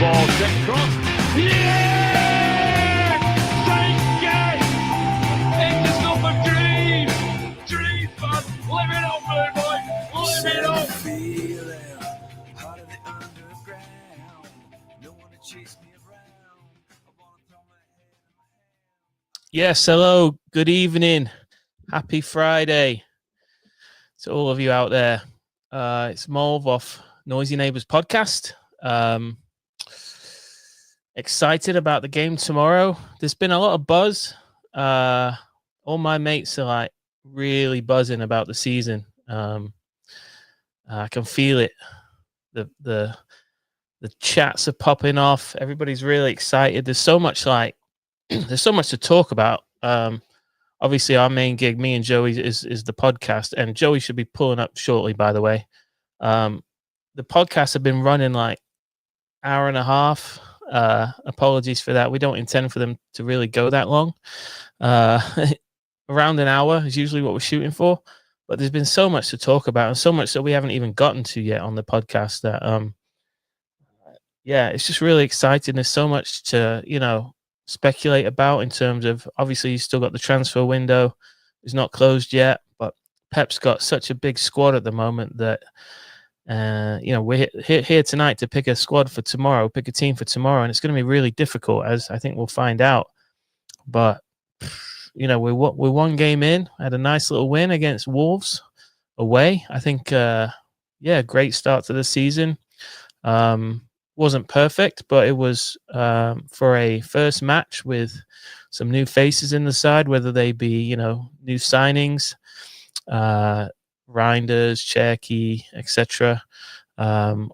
ball sent cross. Yeah! Thank you! It's just not a dream! Dream fun! Live it up, Blue Boy! Live it up! Yes, hello, good evening. Happy Friday to all of you out there. It's Molv off Noisy Neighbours podcast. Excited about the game tomorrow. There's been a lot of buzz. All my mates are like really buzzing about the season. I can feel it. The chats are popping off. Everybody's really excited. There's so much there's so much to talk about. Obviously, our main gig, me and Joey, is the podcast, and Joey should be pulling up shortly. By the way, the podcasts have been running like hour and a half. Apologies for that. We don't intend for them to really go that long. Around an hour is usually what we're shooting for, but there's been so much to talk about, and so much that we haven't even gotten to yet on the podcast. That yeah, it's just really exciting. There's so much to speculate about in terms of, obviously you still got the transfer window. It's not closed yet, but Pep's got such a big squad at the moment that we're here tonight to pick a squad for tomorrow, pick a team for tomorrow, and it's going to be really difficult, as I think we'll find out. But we're one game in, had a nice little win against Wolves away. I think great start to the season. Wasn't perfect, but it was for a first match with some new faces in the side, whether they be, new signings, Reinders, Cherky, etc.,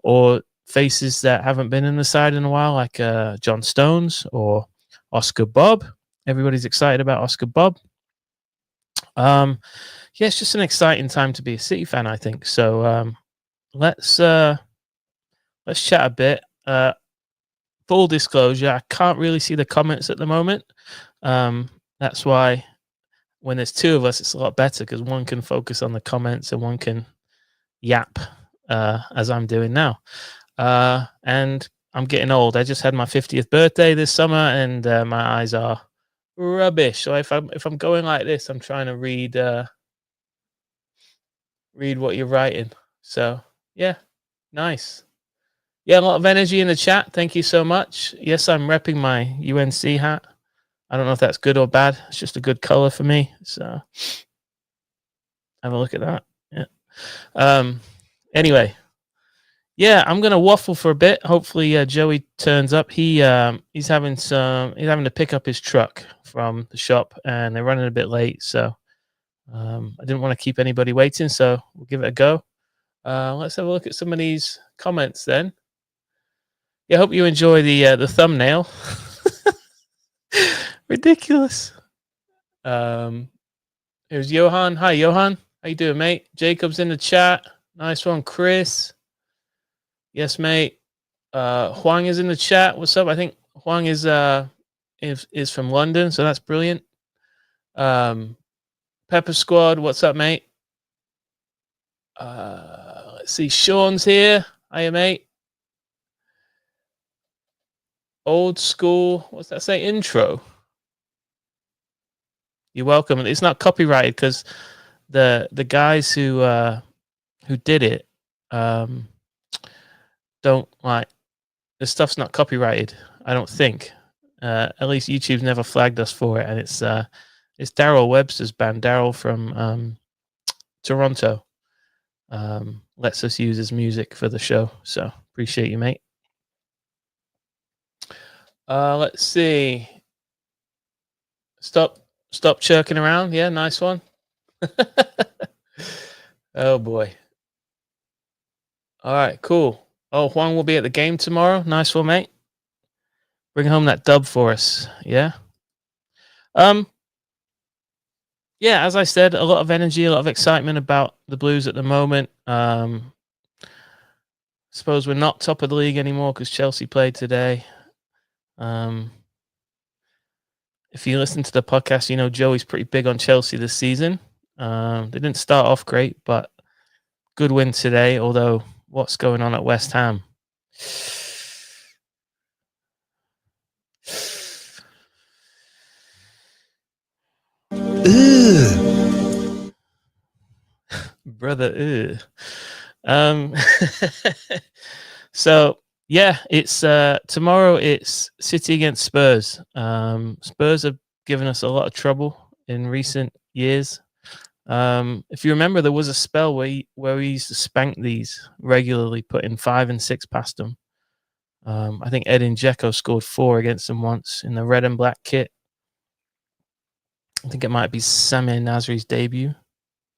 or faces that haven't been in the side in a while, like John Stones or Oscar Bob. Everybody's excited about Oscar Bob. It's just an exciting time to be a City fan, I think. So let's chat a bit. Full disclosure, I can't really see the comments at the moment. That's why when there's two of us, it's a lot better, because one can focus on the comments and one can yap, as I'm doing now. And I'm getting old. I just had my 50th birthday this summer, and my eyes are rubbish. So if I'm going like this, I'm trying to read what you're writing. So yeah, nice. Yeah, a lot of energy in the chat. Thank you so much. Yes, I'm repping my UNC hat. I don't know if that's good or bad. It's just a good color for me. So have a look at that. Yeah. Anyway, yeah, I'm gonna waffle for a bit. Hopefully, Joey turns up. He's having to pick up his truck from the shop, and they're running a bit late. So I didn't want to keep anybody waiting. So we'll give it a go. Let's have a look at some of these comments then. Yeah, I hope you enjoy the thumbnail. Ridiculous. Here's Johan. Hi, Johan. How you doing, mate? Jacob's in the chat. Nice one, Chris. Yes, mate. Huang is in the chat. What's up? I think Huang is from London, so that's brilliant. Pepper Squad. What's up, mate? Let's see. Sean's here. Hiya, mate. Old school, what's that say? Intro. You're welcome. It's not copyrighted because the guys who did it don't like the stuff's not copyrighted. I don't think. At least YouTube's never flagged us for it, and it's Daryl Webster's band. Daryl from Toronto lets us use his music for the show. So appreciate you, mate. Let's see. Stop chirking around. Yeah, nice one. Oh boy. All right, cool. Oh, Juan will be at the game tomorrow. Nice one, mate. Bring home that dub for us. Yeah. Yeah, as I said, a lot of energy, a lot of excitement about the Blues at the moment. Suppose we're not top of the league anymore because Chelsea played today. If you listen to the podcast, you know Joey's pretty big on Chelsea this season. They didn't start off great, but good win today, although what's going on at West Ham? Brother. So yeah, it's tomorrow. It's City against Spurs. Spurs have given us a lot of trouble in recent years. If you remember, there was a spell where we used to spank these regularly, putting 5 and 6 past them. I think Edin Dzeko scored 4 against them once in the red and black kit. I think it might be Samir Nasri's debut,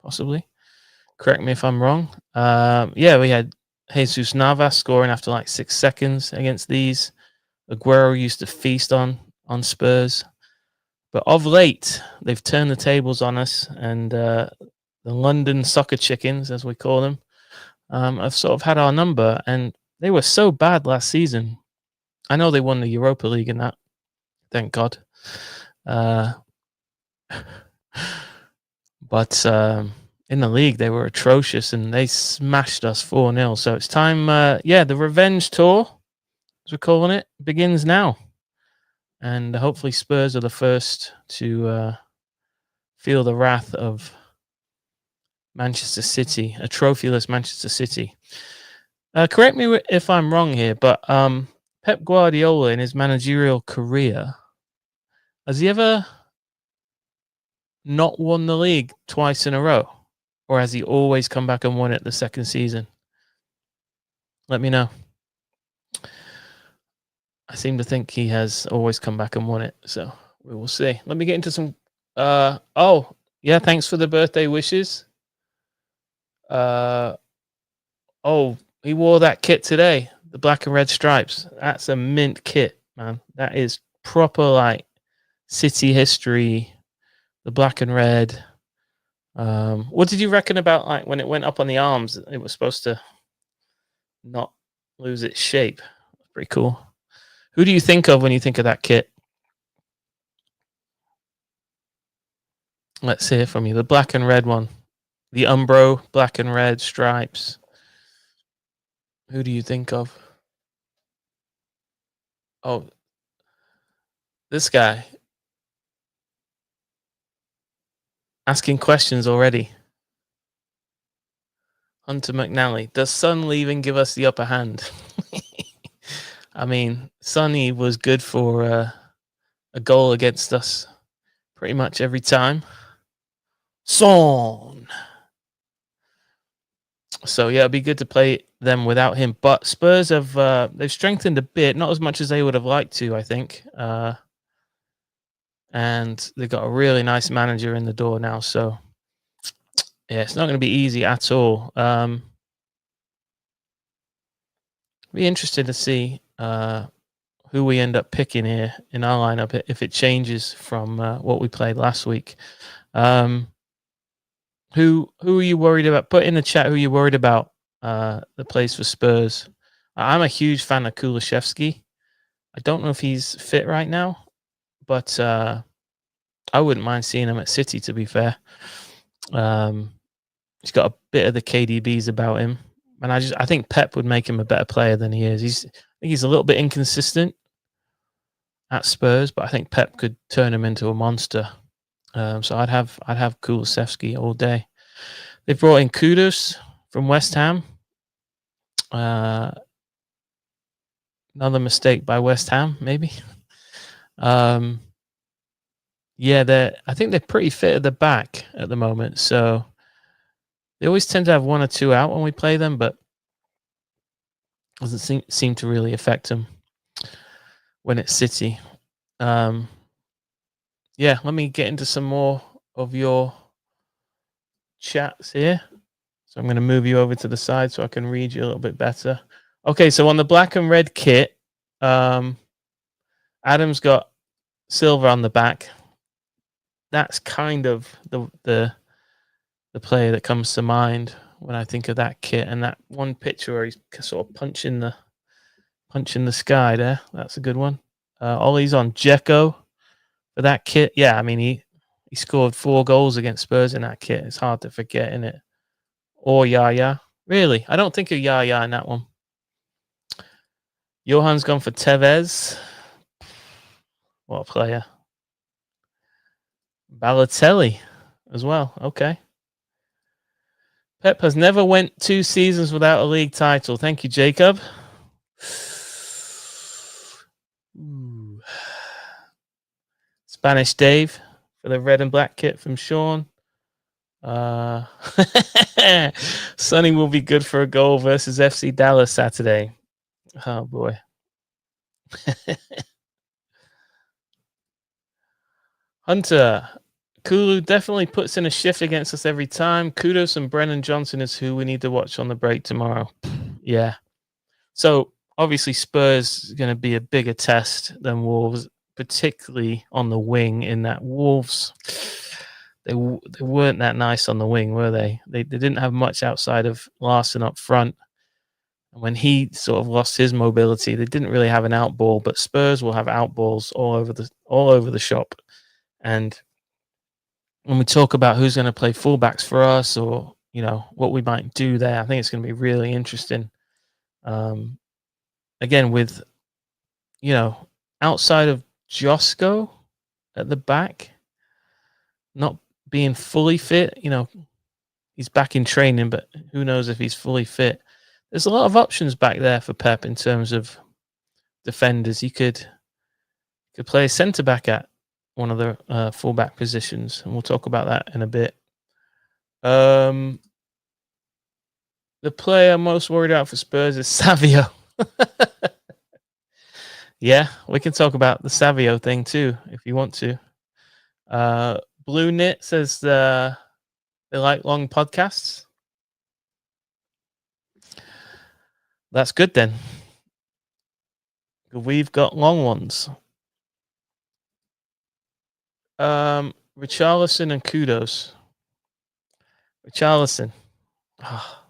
possibly. Correct me if I'm wrong. Yeah, we had Jesus Navas scoring after like 6 seconds against these. Aguero used to feast on Spurs. But of late, they've turned the tables on us, and the London soccer chickens, as we call them, have sort of had our number, and they were so bad last season. I know they won the Europa League and that, thank God. But in the league, they were atrocious, and they smashed us 4-0. So it's time, the revenge tour, as we're calling it, begins now. And hopefully Spurs are the first to feel the wrath of Manchester City, a trophyless Manchester City. Correct me if I'm wrong here, but Pep Guardiola in his managerial career, has he ever not won the league twice in a row? Or has he always come back and won it the second season? Let me know. I seem to think he has always come back and won it, so we will see. Let me get into some... thanks for the birthday wishes. He wore that kit today, the black and red stripes. That's a mint kit, man. That is proper, like, City history, the black and red. What did you reckon about, like, when it went up on the arms, it was supposed to not lose its shape? Pretty cool. Who do you think of when you think of that kit? Let's hear from you. The black and red one. The Umbro, black and red stripes. Who do you think of? Oh, this guy. Asking questions already. Hunter McNally. Does Son leaving give us the upper hand? I mean, Sonny was good for a goal against us pretty much every time. Son. So yeah, it'd be good to play them without him. But Spurs have they've strengthened a bit, not as much as they would have liked to, I think. And they've got a really nice manager in the door now. So yeah, it's not going to be easy at all. Be interested to see who we end up picking here in our lineup if it changes from what we played last week. Who are you worried about? Put in the chat who you're worried about the plays for Spurs. I'm a huge fan of Kulishevsky. I don't know if he's fit right now, but I wouldn't mind seeing him at City, to be fair. He's got a bit of the KDBs about him. And I think Pep would make him a better player than he is. I think he's a little bit inconsistent at Spurs, but I think Pep could turn him into a monster. So I'd have Kulusevski all day. They've brought in Kudus from West Ham. Another mistake by West Ham, maybe. I think they're pretty fit at the back at the moment. So they always tend to have one or two out when we play them, but doesn't seem to really affect them when it's City. Let me get into some more of your chats here. So I'm going to move you over to the side so I can read you a little bit better. Okay, so on the black and red kit, Adam's got silver on the back. That's kind of the player that comes to mind when I think of that kit, and that one picture where he's sort of punching the sky there. That's a good one. Ollie's on Dzeko for that kit. Yeah, I mean he scored 4 goals against Spurs in that kit. It's hard to forget, isn't it? Or Yaya. Really? I don't think of Yaya in that one. Johan's gone for Tevez. What a player. Balotelli. as well. Okay. Pep has never went 2 seasons without a league title. Thank you, Jacob. Ooh. Spanish Dave for the red and black kit from Sean. Sonny will be good for a goal versus FC Dallas Saturday. Oh boy. Hunter, Kulu definitely puts in a shift against us every time. Kudos and Brennan Johnson is who we need to watch on the break tomorrow. Yeah. So obviously Spurs is going to be a bigger test than Wolves, particularly on the wing. In that Wolves, they weren't that nice on the wing, were they? They didn't have much outside of Larson up front. And when he sort of lost his mobility, they didn't really have an out ball. But Spurs will have out balls all over the shop. And when we talk about who's going to play fullbacks for us, or what we might do there, I think it's going to be really interesting. Again, with outside of Josko at the back not being fully fit, he's back in training, but who knows if he's fully fit. There's a lot of options back there for Pep in terms of defenders. He could play a centre back at one of the fullback positions, and we'll talk about that in a bit. The player I'm most worried about for Spurs is Savio. Yeah, we can talk about the Savio thing too if you want to. Blue Knit says they like long podcasts. That's good then. We've got long ones. Richarlison and Kudos. Richarlison. Oh.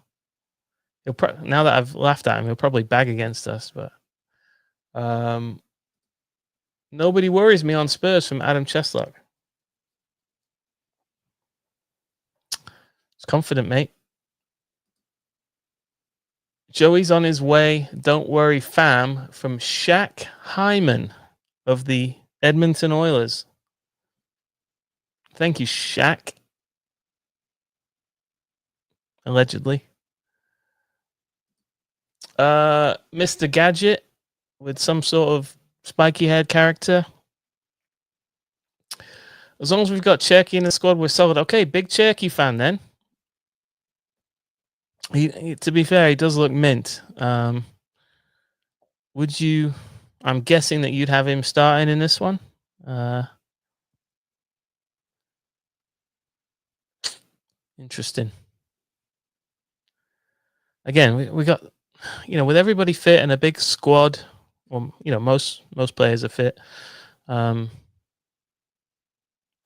Now that I've laughed at him, he'll probably bag against us, but nobody worries me on Spurs from Adam Cheslock. It's confident, mate. Joey's on his way. Don't worry, fam. From Shaq Hyman of the Edmonton Oilers. Thank you, Shaq. Allegedly. Mr. Gadget with some sort of spiky haired character. As long as we've got Cherky in the squad, we're solid. Okay, big Cherky fan then. He, to be fair, he does look mint. Would you? I'm guessing that you'd have him starting in this one. Interesting. Again, we got, with everybody fit and a big squad. Well, most players are fit.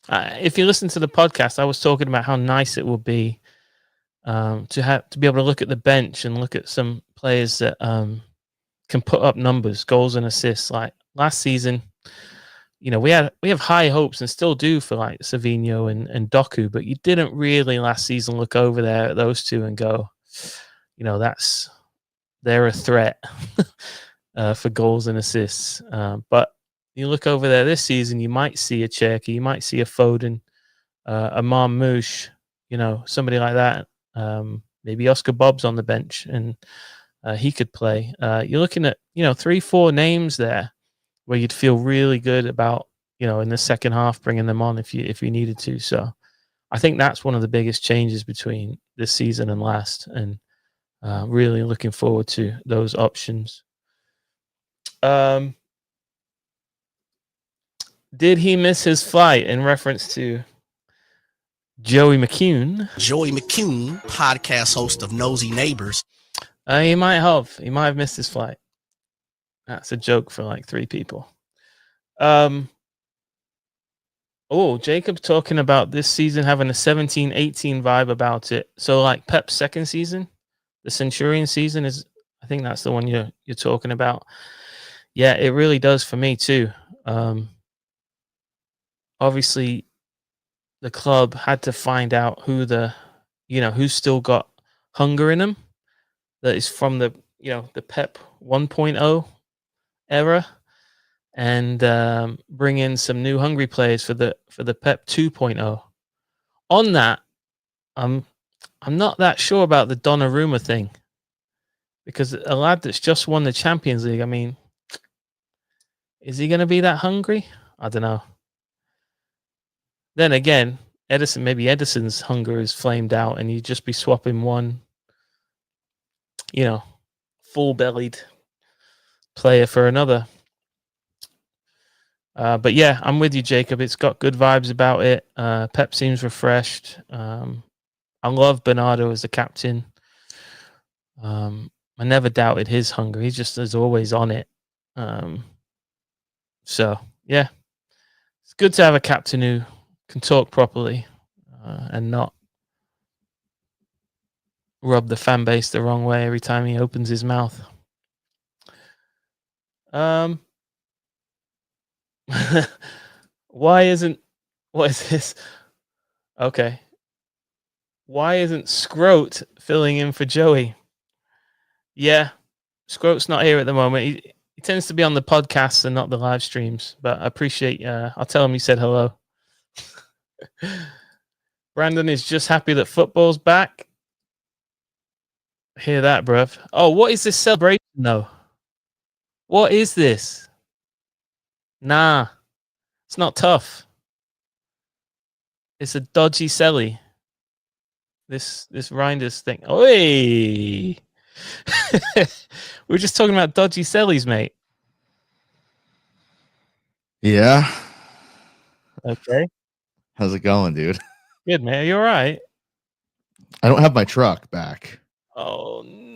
If you listen to the podcast, I was talking about how nice it would be to be able to look at the bench and look at some players that can put up numbers, goals and assists. Like last season, we have high hopes and still do for like Savinho and Doku, but you didn't really last season look over there at those two and go, they're a threat for goals and assists. But you look over there this season, you might see a Cherky, you might see a Foden, a Marmouche, somebody like that. Maybe Oscar Bobb's on the bench and he could play. You're looking at 3-4 names there where you'd feel really good about in the second half bringing them on if you needed to. So I think that's one of the biggest changes between this season and last, and really looking forward to those options. Did he miss his flight in reference to Joey McCune? Joey McCune, podcast host of Nosy Neighbors. He might have missed his flight. That's a joke for like 3 people. Jacob's talking about this season having a 17-18 vibe about it. So like Pep's second season, the Centurion season is, I think that's the one you're talking about. Yeah, it really does for me too. Obviously the club had to find out who's still got hunger in them. That is from the Pep 1.0 era, and bring in some new hungry players for the Pep 2.0. on that, I'm not that sure about the Donnarumma thing, because a lad that's just won the Champions League, I mean, is he going to be that hungry? I don't know. Then again, maybe Edison's hunger is flamed out, and you'd just be swapping one, full-bellied player for another. But yeah, I'm with you, Jacob. It's got good vibes about it. Pep seems refreshed. I love Bernardo as the captain. I never doubted his hunger. He just is always on it. So yeah, it's good to have a captain who can talk properly and not rub the fan base the wrong way every time he opens his mouth. What is this? Okay. Why isn't Scroat filling in for Joey? Yeah, Scroat's not here at the moment. He tends to be on the podcasts and not the live streams, but I appreciate I'll tell him you said hello. Brandon is just happy that football's back. Hear that, bruv. Oh, what is this celebration, though? What is this? Nah, it's not tough. It's a dodgy celly. This Reinders thing. Oi! We were just talking about dodgy cellies, mate. Yeah. Okay. How's it going, dude? Good, man. Are you all right? I don't have my truck back. Oh, no.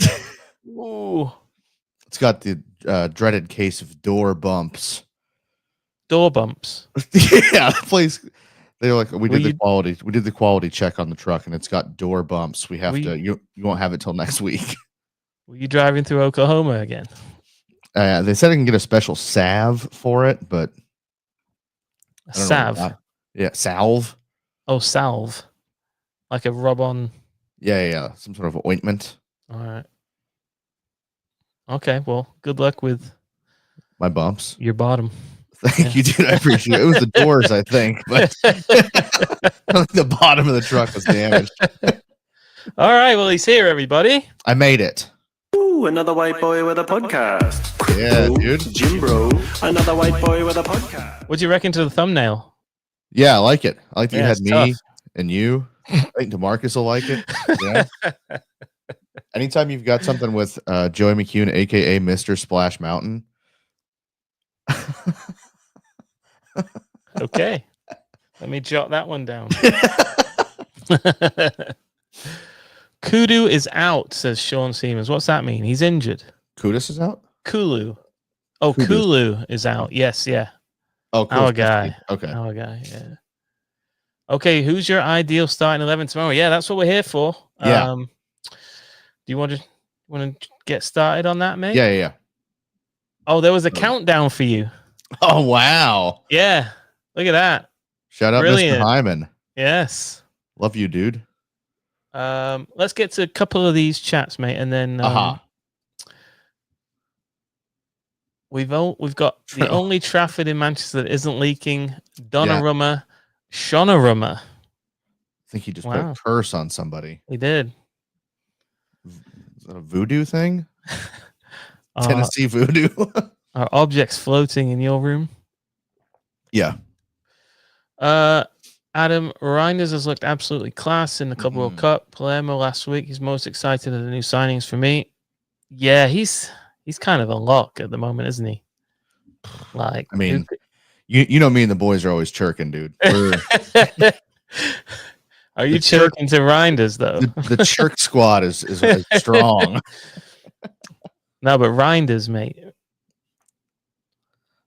Ooh. It's got the dreaded case of door bumps. Door bumps. Yeah, the place. They're like, we did the quality check on the truck, and it's got door bumps. We have to. You won't have it till next week. Were you driving through Oklahoma again? They said I can get a special salve for it, but Salve. Yeah, salve. Oh, salve. Like a rub-on. Yeah, some sort of ointment. All right. Okay, well, good luck with my bumps. Your bottom. Thank you, dude. I appreciate it. It was the doors, I think, but the bottom of the truck was damaged. All right, well, he's here, everybody. I made it. Ooh, another white boy with a podcast. Yeah, dude. Jim Bro, another white boy with a podcast. What do you reckon to the thumbnail? Yeah, I like it. I like that you had me tough. and you. I think DeMarcus will like it. Yeah. Anytime you've got something with Joey McCune, aka Mr. Splash Mountain. Okay. Let me jot that one down. Kudu is out, says Sean Siemens. What's that mean? He's injured. Kudus is out? Kulu. Oh, Kudus. Kulu is out. Yes, yeah. Oh, cool. Our guy. Okay. Our guy, yeah. Okay, who's your ideal starting 11 tomorrow? Yeah, that's what we're here for. Yeah. Do you want to get started on that, mate? Yeah. Oh, there was a countdown for you. Oh, wow. Yeah. Look at that. Shout out Brilliant. Mr. Hyman. Yes. Love you, dude. Let's get to a couple of these chats, mate, and then we've got the only Trafford in Manchester that isn't leaking. Donnarumma, Shonarumma. I think he just put a curse on somebody. He did. Is that a voodoo thing? Tennessee voodoo. Are objects floating in your room? Yeah. Adam Reinders has looked absolutely class in the Club World Cup. Palermo last week. He's most excited of the new signings for me. Yeah, he's kind of a lock at the moment, isn't he? Like, I mean, you know me and the boys are always chirking, dude. Are you chirking to Reinders though? The chirk squad is strong. No, but Reinders, mate.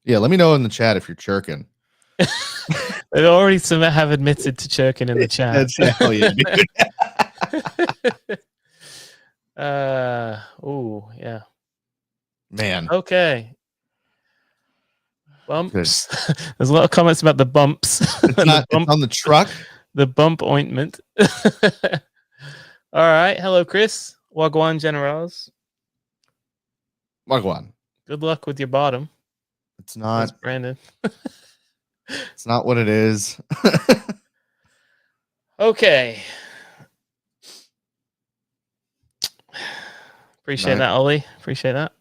Yeah, let me know in the chat if you're chirking. They already have admitted to chirking in the chat. That's hell yeah, dude. Oh yeah. Man. Okay. Bumps. There's a lot of comments about the bumps. It's on the truck. The bump ointment. All right. Hello, Chris. Wagwan Generals. Wagwan. Good luck with your bottom. It's not. That's Brandon. It's not what it is. Okay. Appreciate that, Ollie. Appreciate that.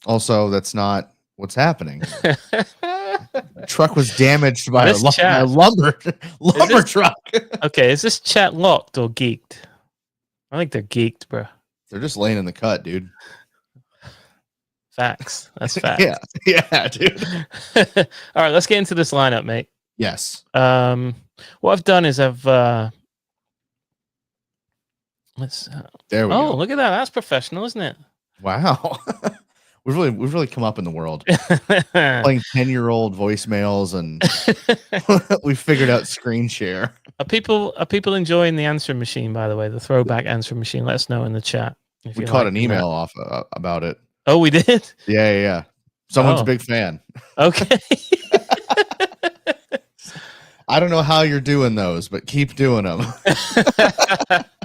Also, that's not what's happening. Truck was damaged by a lumber truck. Okay, is this chat locked or geeked? I think they're geeked, bro. They're just laying in the cut, dude. Facts. That's facts. Yeah, dude. All right, let's get into this lineup, mate. Yes. What I've done is I've let's. There we go. Oh, look at that. That's professional, isn't it? Wow. We've really come up in the world. Playing 10-year-old voicemails, and we figured out screen share. Are people enjoying the answering machine? By the way, the throwback answering machine. Let us know in the chat. We caught an email off about it. Oh, we did. Yeah. Someone's a big fan. Okay. I don't know how you're doing those, but keep doing them.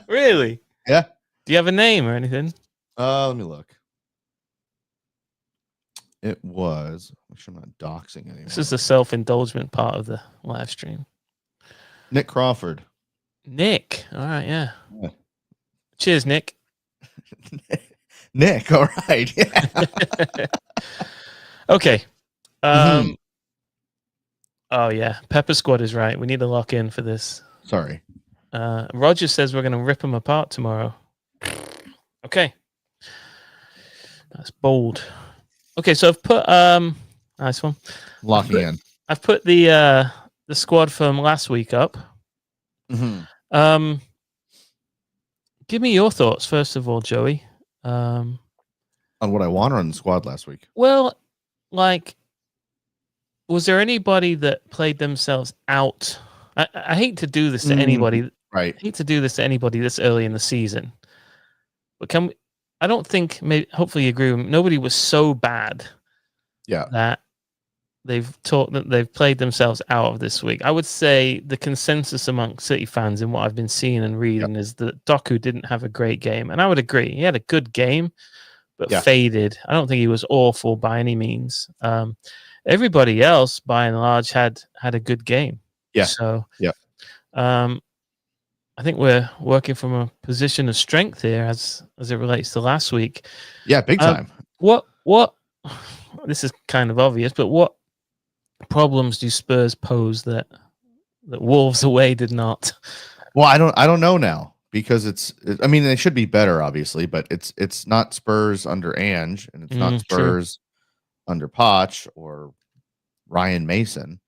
Really? Yeah. Do you have a name or anything? Let me look. It was. Make sure I'm not doxing anyone. This is the self-indulgent part of the live stream. Nick Crawford. Nick. All right. Yeah. Cheers, Nick. Nick. All right. Yeah. Okay. Oh yeah, Pepper Squad is right. We need to lock in for this. Sorry. Roger says we're going to rip them apart tomorrow. Okay. That's bold. Okay, so I've put nice one. Locking in. I've put the squad from last week up. Mm-hmm. Give me your thoughts first of all, Joey. On what I want or on the squad last week? Well, like, was there anybody that played themselves out? I hate to do this to anybody. Right. I hate to do this to anybody this early in the season. But I don't think, maybe, hopefully you agree with me, nobody was so bad that they've played themselves out of this week. I would say the consensus among City fans in what I've been seeing and reading is that Doku didn't have a great game. And I would agree. He had a good game, but faded. I don't think he was awful by any means. Everybody else, by and large, had a good game. Yeah. So, I think we're working from a position of strength here as it relates to last week. Yeah, big time. What? This is kind of obvious, but what problems do Spurs pose that Wolves away did not? Well, I don't know now because I mean, they should be better, obviously, but it's not Spurs under Ange, and it's not Spurs under Poch or Ryan Mason.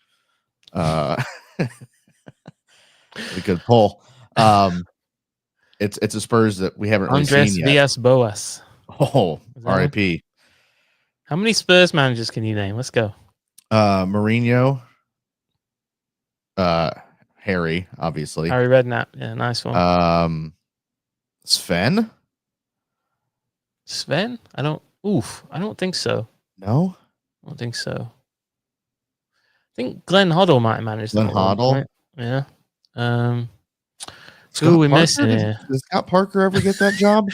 A good pull. It's a Spurs that we haven't really Andres seen yet. Villas-Boas. Oh, R.I.P. How many Spurs managers can you name? Let's go. Mourinho. Harry, obviously. Harry Redknapp. Yeah, nice one. Sven? I don't think so. No? I don't think so. I think Glenn Hoddle might have managed Glenn that one, Hoddle? right? Yeah. Scott Who we Parker? missing here? Does Scott Parker ever get that job?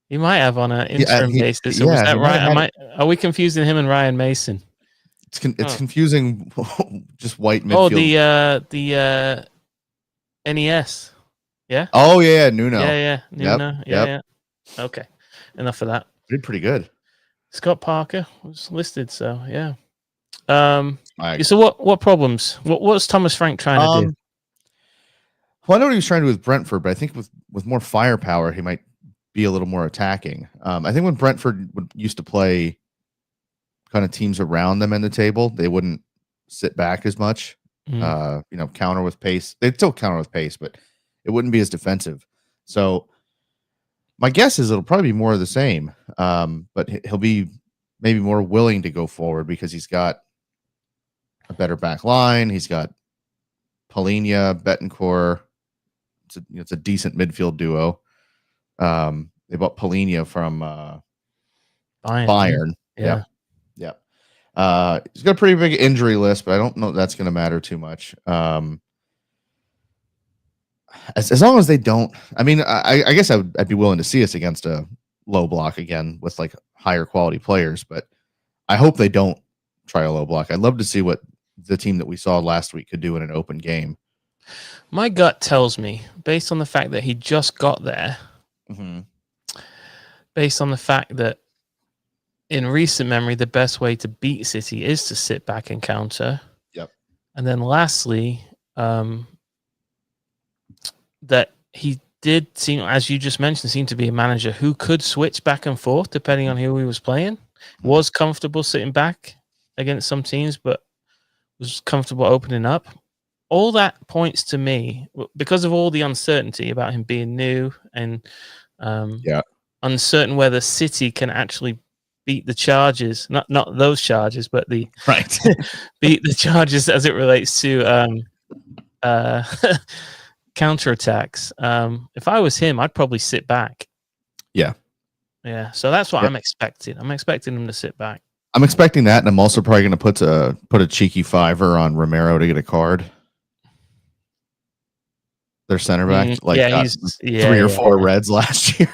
He might have on an interim basis. So was that right? Are we confusing him and Ryan Mason? It's confusing. Just white midfield. Oh, the NES. Yeah. Oh yeah, Nuno. Yeah. Nuno. Yeah. Okay. Enough of that. Did pretty good. Scott Parker was listed, so yeah. So what problems? What's Thomas Frank trying to do? Well, I know what he was trying to do with Brentford, but I think with more firepower, he might be a little more attacking. I think when Brentford used to play kind of teams around them in the table, they wouldn't sit back as much. Counter with pace. They'd still counter with pace, but it wouldn't be as defensive. So my guess is it'll probably be more of the same. But he'll be maybe more willing to go forward because he's got a better back line. He's got Palhinha, Betancourt. It's a decent midfield duo. They bought Palhinha from Bayern. Yeah. He's got a pretty big injury list, but I don't know if that's going to matter too much. As long as they don't, I mean, I guess I'd be willing to see us against a low block again with like higher quality players, but I hope they don't try a low block. I'd love to see what the team that we saw last week could do in an open game. My gut tells me, based on the fact that he just got there, Mhm. based on the fact that in recent memory, the best way to beat City is to sit back and counter. Yep. And then lastly, that he did seem, as you just mentioned, seem to be a manager who could switch back and forth depending on who he was playing. Was comfortable sitting back against some teams, but was comfortable opening up. All that points to me, because of all the uncertainty about him being new and uncertain whether City can actually beat the Chargers, not those Chargers, but the Right. beat the Chargers as it relates to counterattacks. If I was him, I'd probably sit back. Yeah. Yeah. So that's what Yep. I'm expecting. I'm expecting him to sit back. I'm expecting that, and I'm also probably going to put a cheeky $5 on Romero to get a card. Their center back, he's 3 or 4 reds last year.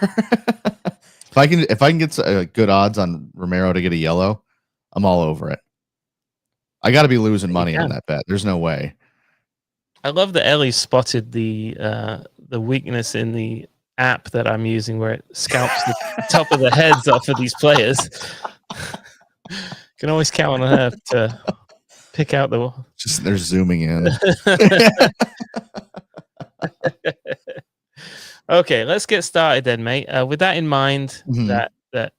If I can get good odds on Romero to get a yellow, I'm all over it. I got to be losing money on that bet. There's no way. I love that Ellie spotted the weakness in the app that I'm using, where it scalps the top of the heads off of these players. Can always count on her to pick out the. Just they're zooming in. Okay, let's get started then, mate. With that in mind, Mhm. that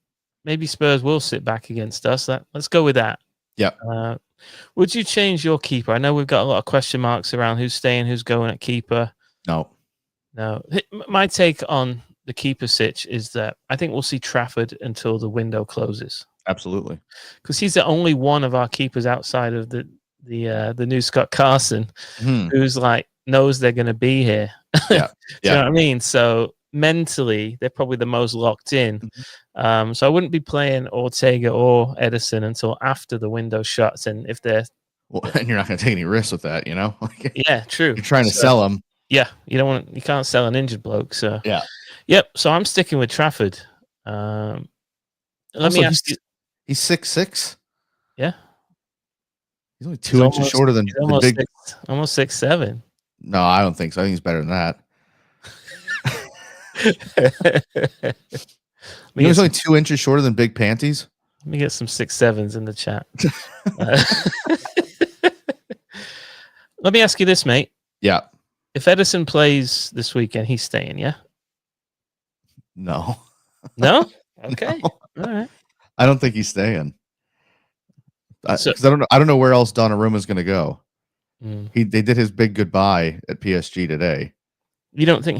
maybe Spurs will sit back against us. Let's go with that. Yep. Would you change your keeper? I know we've got a lot of question marks around who's staying, who's going at keeper. No. My take on the keeper sitch is that I think we'll see Trafford until the window closes. Absolutely. Because he's the only one of our keepers outside of the new Scott Carson who's knows they're going to be here. Yeah. Do you know what I mean? So mentally, they're probably the most locked in. So I wouldn't be playing Ortega or Edison until after the window shuts. And if they're and you're not going to take any risks with that, yeah, true. You're trying to sell them. Yeah, you can't sell an injured bloke. So yeah. Yep. So I'm sticking with Trafford. Let me ask you. He's 6'6". Yeah. He's only 2 inches shorter than the big. Almost 6'7". No, I don't think so. I think he's better than that. He's only 2 inches shorter than Big Panties. Let me get some 6'7s in the chat. Let me ask you this, mate. Yeah. If Edison plays this weekend, he's staying, yeah? No. No? Okay. No. All right. I don't think he's staying. Because I don't know where else Donnarumma's going to go. They did his big goodbye at PSG today. You don't think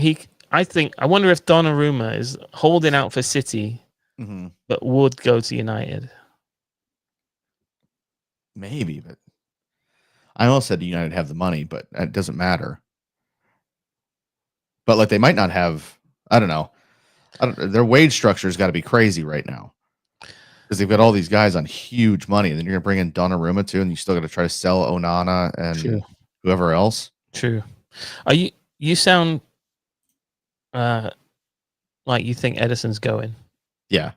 I wonder if Donnarumma is holding out for City, but would go to United. Maybe, but I almost said United have the money, but it doesn't matter. But they might not have. I don't know. Their wage structure has got to be crazy right now because they've got all these guys on huge money, and then you're gonna bring in Donnarumma too, and you still got to try to sell Onana and whoever else. True. You sound like you think Edison's going. Yeah.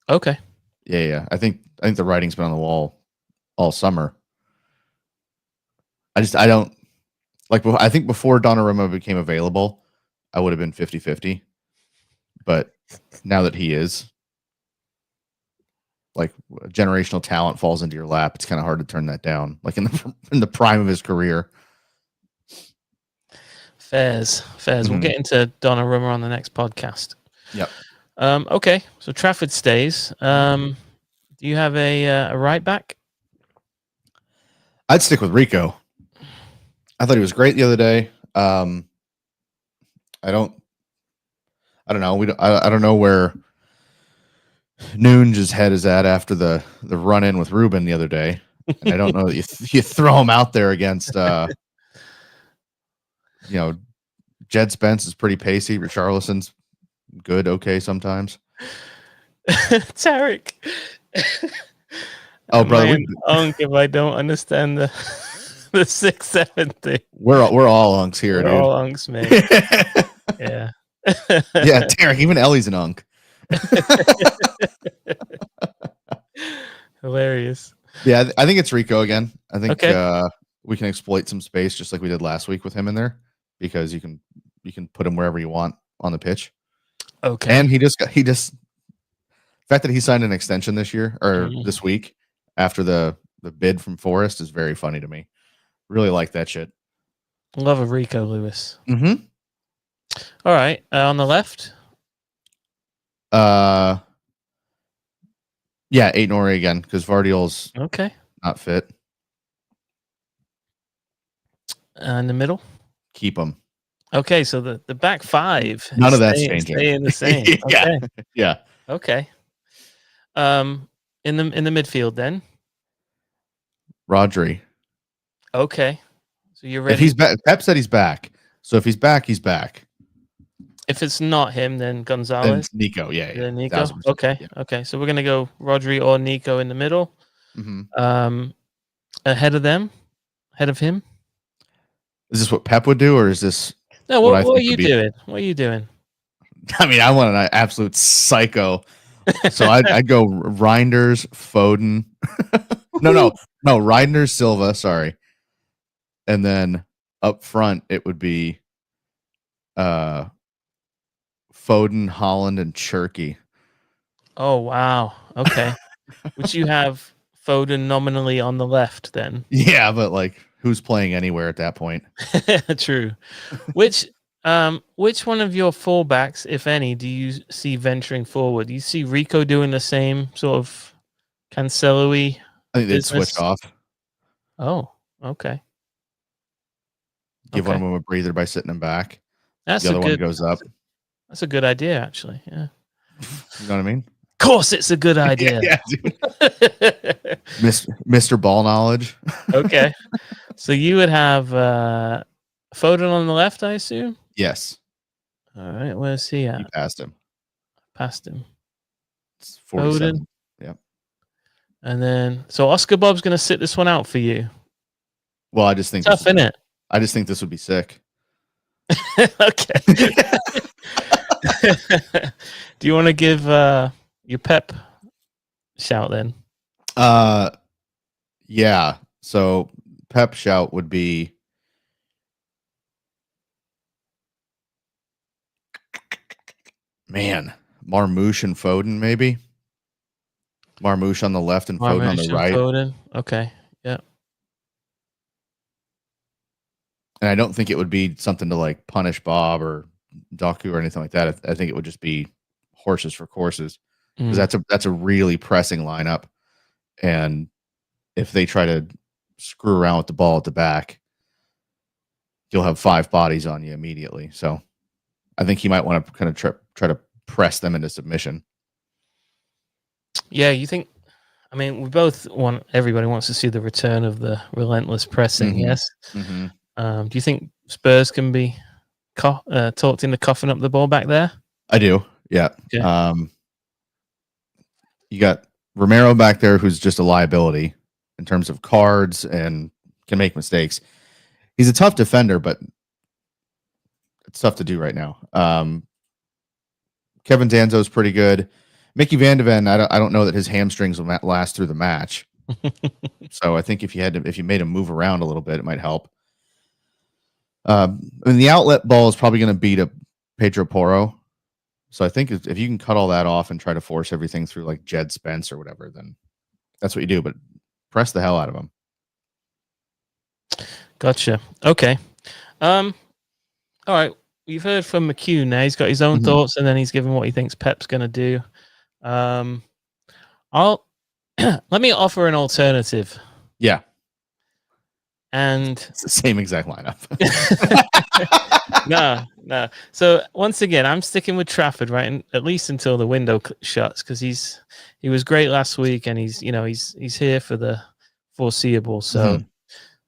Okay. Yeah. I think the writing's been on the wall all summer. I don't I think before Donnarumma became available, I would have been 50-50. But now that he is, generational talent falls into your lap, it's kind of hard to turn that down. In the prime of his career. Fairs. We'll get into Donnarumma on the next podcast. Yep. Okay. So Trafford stays. Do you have a right back? I'd stick with Rico. I thought he was great the other day. I don't know. I don't know where Nunes' head is at after the run in with Ruben the other day. And I don't know that you throw him out there against Jed Spence is pretty pacey. Richarlison's good, okay sometimes. Tarek. Oh, brother, if I don't understand the 6'7" thing. We're all unks here, dude. All unks, man. Yeah. Yeah, Tarek, even Ellie's an unk. Hilarious. Yeah, I think it's Rico again. I think we can exploit some space just like we did last week with him in there. because you can put him wherever you want on the pitch. Okay. And the fact that he signed an extension this year or this week after the bid from Forest is very funny to me. Really like that shit. Love a Rico Lewis. Mm-hmm. All right. On the left? Yeah, Aït-Nouri again, because Vardiol's Okay. not fit. In the middle? Keep him. Okay, so the back five. None of that's changing. Staying the same. Yeah. Okay. Yeah. Okay. In the midfield then. Rodri. Okay. So you're ready. If he's back, Pep said he's back. So if he's back, he's back. If it's not him, then Then Gonzalez. it's Nico. Yeah. Then Nico. 1000%. Okay. Yeah. Okay. So we're gonna go Rodri or Nico in the middle. Mm-hmm. Ahead of them. Ahead of him. Is this what Pep would do, or is this? No. What I What are think you would be- doing? What are you doing? I mean, I want an absolute psycho. So I'd go Reinders, Foden. No. Reinders, Silva. Sorry. And then up front, it would be Foden, Holland, and Cherky. Oh wow. Okay. Would you have Foden nominally on the left then? Yeah, but like, who's playing anywhere at that point? True. Which one of your fullbacks, if any, do you see venturing forward? Do you see Rico doing the same sort of Cancelo-y? I think they'd business? switch off. Oh, okay. Give Okay. one of them a breather by sitting him back. That's The a other one good. goes up. That's a good idea, actually. Yeah. You know what I mean? Of course, it's a good idea. Yeah, dude. Mr. Ball Knowledge. Okay. So you would have Foden on the left, I assume. Yes. All right. Where's he at? You passed him. Past him. It's 47. Foden. And then, so Oscar Bob's going to sit this one out for you. Well, I just think Tough, isn't it? I just think this would be sick. Okay. Do you want to give your Pep shout then? Yeah. So Pep shout would be Marmouche and Foden, maybe. Marmouche on the left and Foden on the right. Foden. Okay. Yeah. And I don't think it would be something to like punish Bob or Doku or anything like that. I think it would just be horses for courses, because that's a really pressing lineup. And if they try to screw around with the ball at the back, you'll have 5 bodies on you immediately. So I think he might want to kind of try to press them into submission. Yeah, you think? I mean, everybody wants to see the return of the relentless pressing. Mhm. Yes. Mm-hmm. Do you think Spurs can be talked into coughing up the ball back there? I do. Yeah. Okay. You got Romero back there, who's just a liability in terms of cards and can make mistakes. He's a tough defender, but it's tough to do right now. Kevin Danzo's pretty good. Mickey Van de Ven, I don't know that his hamstrings will last through the match. So I think if you made him move around a little bit, it might help. The outlet ball is probably going to beat up Pedro Porro. So I think if you can cut all that off and try to force everything through like Jed Spence or whatever, then that's what you do. But press the hell out of him. Gotcha. Okay. All right. You've heard from McHugh now. He's got his own thoughts, and then he's given what he thinks Pep's going to do. Let me offer an alternative. Yeah. And it's the same exact lineup. No. So once again, I'm sticking with Trafford, right? And at least until the window shuts, because he was great last week, and he's here for the foreseeable. So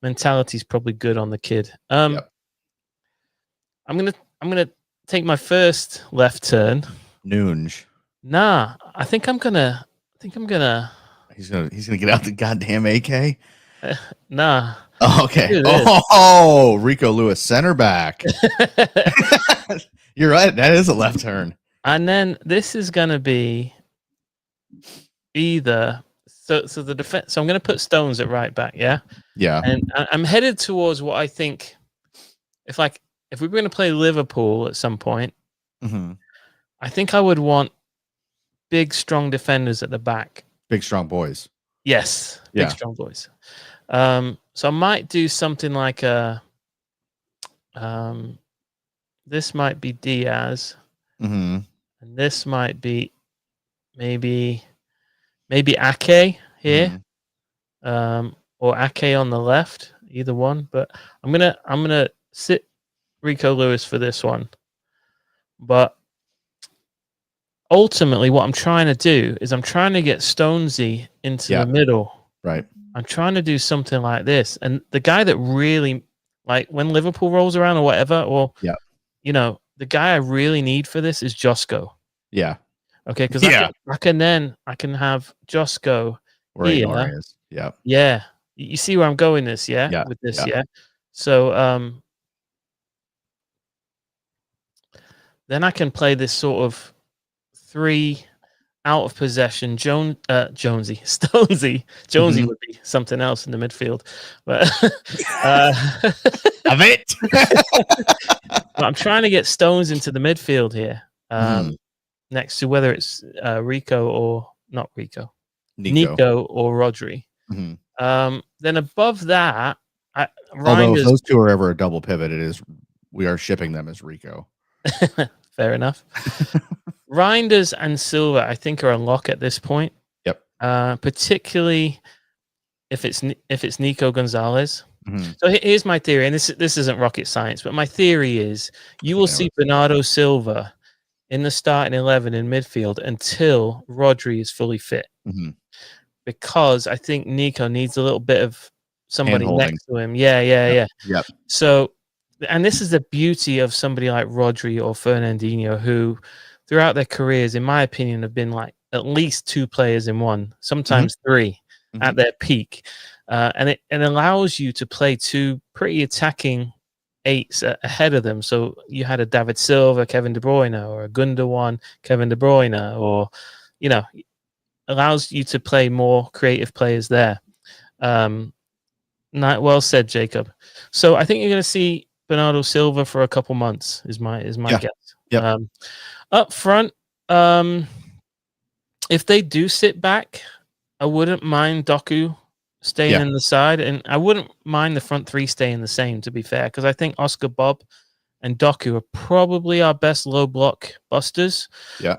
mentality's probably good on the kid. Yep. I'm gonna take my first left turn. Noonge. Nah, I think I'm gonna. He's gonna get out the goddamn AK. Nah. Oh, okay. Oh, Rico Lewis, center back. You're right. That is a left turn. And then this is gonna be either so the defense. So I'm gonna put Stones at right back. Yeah. Yeah. And I'm headed towards what I think. if we were going to play Liverpool at some point, Mm-hmm. I think I would want big, strong defenders at the back. Big, strong boys. Yes, big, Yeah. strong boys. So I might do something like this might be Diaz, Mm-hmm. and this might be maybe Ake here, or Ake on the left, either one. But I'm gonna sit Rico Lewis for this one. But ultimately, what I'm trying to do is I'm trying to get Stonesy into the middle. Right. I'm trying to do something like this. And the guy that really, like when Liverpool rolls around or whatever, or, the guy I really need for this is Josko. Yeah. Okay. Because I can have Josko Where here. Igor is. Yeah. Yeah. You see where I'm going this, Yeah. with this, Yeah. So then I can play this sort of 3 out of possession Jonesy. Stonesy would be something else in the midfield, but Of it. but I'm trying to get Stones into the midfield here, next to whether it's Rico or not Rico, Nico or Rodri. Then above that, although if those two are ever a double pivot, we are shipping them as Rico. Fair enough. Reinders and Silva, I think, are a lock at this point. Yep. Particularly if it's Nico Gonzalez. So here's my theory, and this isn't rocket science, but my theory is you will see Bernardo Silva in the starting 11 in midfield until Rodri is fully fit, because I think Nico needs a little bit of somebody next to him. Yeah. Yep. So, and this is the beauty of somebody like Rodri or Fernandinho, who throughout their careers, in my opinion, have been like at least 2 players in one, sometimes 3 at their peak. And it allows you to play 2 pretty attacking 8s ahead of them. So you had a David Silva, Kevin De Bruyne, or a Gundogan, Kevin De Bruyne, or, allows you to play more creative players there. Well said, Jacob. So I think you're going to see Bernardo Silva for a couple months is my guess. Yep. Up front, if they do sit back, I wouldn't mind Doku staying in the side, and I wouldn't mind the front 3 staying the same, to be fair, because I think Oscar Bob and Doku are probably our best low block busters. Yeah.